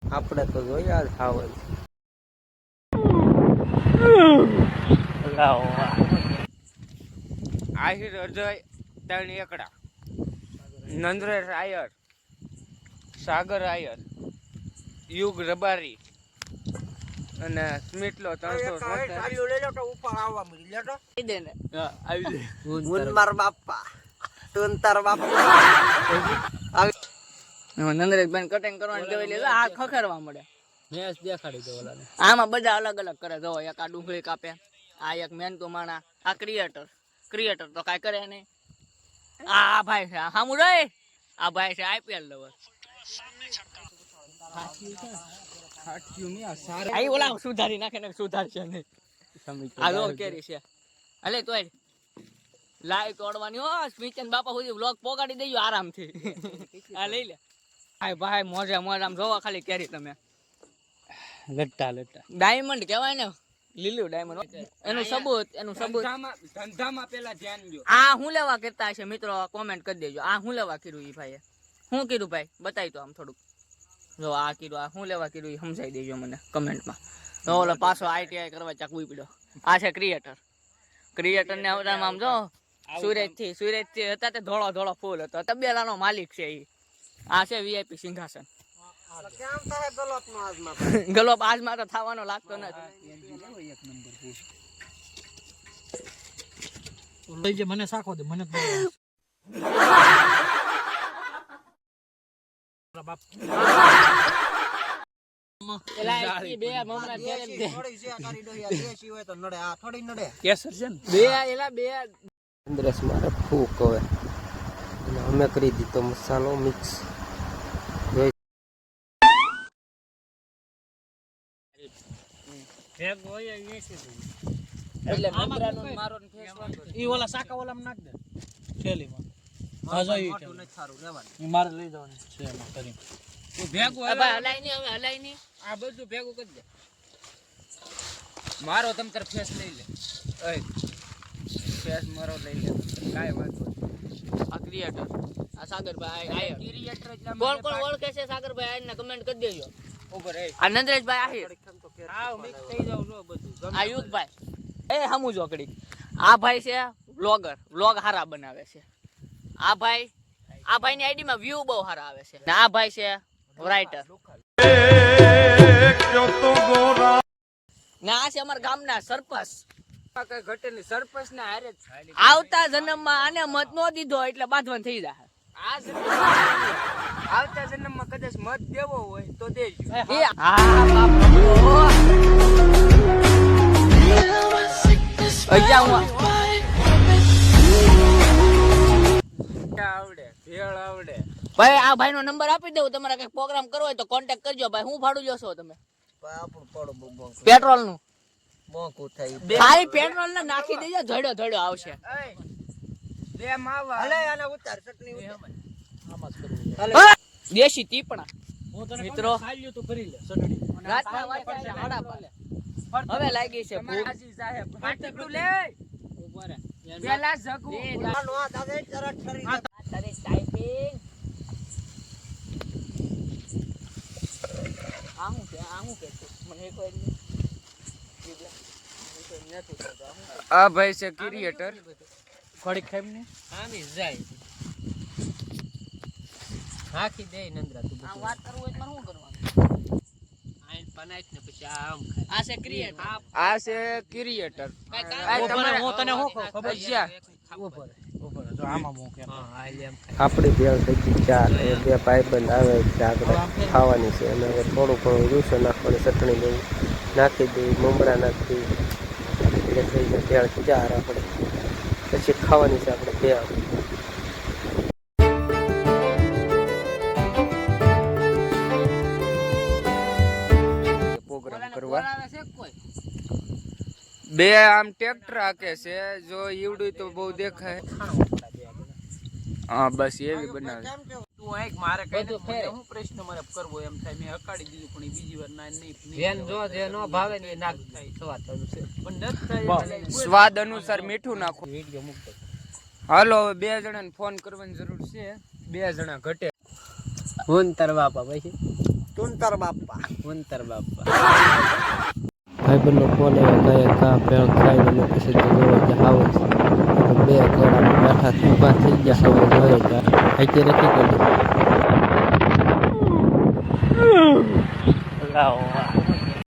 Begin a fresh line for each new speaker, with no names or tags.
આપણે તો જોયા જ ખાવા આહિર અજય ત્રણ એકડા નંદરેશ આયર સાગર આયર યુગ રબારી અને સ્મિતલો 300 બાપા
નંદરેશભાઈ કટિંગ કરવાની કહેવાય એટલે આ ખખેરવા મળે મેચ દેખાડી દો ઓલાને આમાં બધા અલગ અલગ કરે જો એક આ ડુંગળી કાપે આ એક મહેનતુ માણા આ ક્રિએટર તો કાઈ કરે નહીં આ ભાઈ છે હામુ રે આ ભાઈ છે આઈપીએલ લવર આઈ ઓલા સુધારી નાખે ને સુધારશે નહીં આ જો કેરી છે અલે તોય લાઈ તોડવાની હો સ્પીચન બાપા સુધી વ્લોગ પોગાડી દેજો આરામથી આ લઈ લે ભાઈ ભાઈ મોજે આમ જોવા ખાલી કેરી તમે લટ્ટા ડાયમંડ કહેવાય ને લીલું ડાયમંડ એનું સબૂત ધંધામાં પેલા ધ્યાન દો આ હું લેવા કરતા છે મિત્રો કોમેન્ટ કરી દેજો આ હું લેવા કર્યું ઈ ભાઈએ હું કીધું ભાઈ બતાવી તો આમ થોડુંક જો આ કીધું આ હું લેવા કર્યું ઈ સમજાઈ દેજો મને કમેન્ટમાં તો ઓલો પાછો આઈટીઆઈ કરવા ચાકવી પડ્યો આ છે ક્રિએટર ને આમ જો સુરત થી હતા તે ધોળો ફૂલ હતો તબેલાનો માલિક છે ઈ આ છે વીઆઈપી સિંહાસન ગલોપ આજમાં તો થવાનો લાગતો નથી મને સાખો દે મને
નંદરેશ મારે ફૂક હવે અમે કરી દીધો મસાલો મિક્સ
એટલે નંદરાનો મારો ફેસ ઈ ઓલા સાકા ઓલામાં નાખ દે થેલીમાં હા જો ઈ મોટું નથી સારું લેવાનું ઈ મારે લઈ જવાનું છે એમાં કરી તું ભેગું હલાઈ ની આ બધું ભેગું કરી દે મારો તમ તાર ફેસ લઈ લે ઓય ફેસ મારો લઈ લે કાઈ વાત આ ક્રિએટર આ સાગરભાઈ આયર ક્રિએટર એટલે કોણ ઓળખે છે સાગરભાઈ આયર ને કમેન્ટ કરી દેજો ઉપર એ આ નંદરેશભાઈ આહિર આવ મિક્સ થઈ જાવ જો બધું આ યુગભાઈ એ હમુ જોકડી આ ભાઈ છે વ્લોગ હારા બનાવે છે આ ભાઈ ની આઈડી માં વ્યૂ બહુ હારા આવે છે ને આ ભાઈ છે રાઇટર ને આ છે અમારા ગામના સરપંચ કઈ ઘટેલી સરપંચ ના હારે આવતા જન્મમાં આને મત નો દીધો એટલે બાંધવાન થઈ જાય આવતા જન્મમાં કદાચ મત દેવો હોય તો દેજો આવડે ભાઈ આ ભાઈ નો નંબર આપી દઉં તમારે કઈ પ્રોગ્રામ કરવો હોય તો કોન્ટેક્ટ કરજો ભાઈ હું ભાડું જોશો તમે પેટ્રોલ નું ખાલી પેટ્રોલ ને નાખી દેજો ધડો આવશે દેશી ટીપણા મિત્રો હવે લાગી છે પેલા આ ભાઈ છે ક્રિએટર ઘડી ખાઈને આમી જાય નાખી દે નંદરા તું આ વાત કરવું હોય તો શું કરવાનું આઈ બનાઈત ને પછી આમ આ છે ક્રિએટર હું તને હું ખબર છે ઉપર જો આમાં મોકે હા આ લેમ
આપણી ભેળ થઈ ગઈ ચાર એ બે ભાઈબંધ આવે છે આગળ ખાવાની છે અને હવે થોડું ઘણું રૂસો નાખવાની ચટણી દઈ નાખી દઈ મમરા નાખી એટલે થઈ જાય ભેળ ચાર આપણે પછી ખાવાની છે આપણે ભેળ પ્રોગ્રામ કરવા બે આમ ટ્રેક્ટર હાકે છે જો ઈવડું તો બહુ દેખાય હા બસ એવી બનાવે
તું એક મારે કહી દે હું પ્રશ્ન મારે કરવો એમ થાય મેં હકાડી દીધું પણ બીજી વાર ના નહીં બેન જો જે નો ભાવે ને નાખ થાય સ્વાદ અનુસાર પણ ન થાય
સ્વાદ અનુસાર મીઠું નાખો વિડિયો મૂકતો હાલો હવે બે જણાને ફોન કરવાની જરૂર છે બે જણા ઘટે
ફોન તાર બાપા પછી
તુંતર બાપા
ભાઈબંધનો ફોન આવ્યો કહે કા પેળ ખાઈ અને પછી તો જોવા જ આવો જ બે કેળા બેઠા ઊભા થઈ ગયા હવે જોઈએ ત્યાં હાઈતે રાખી કરી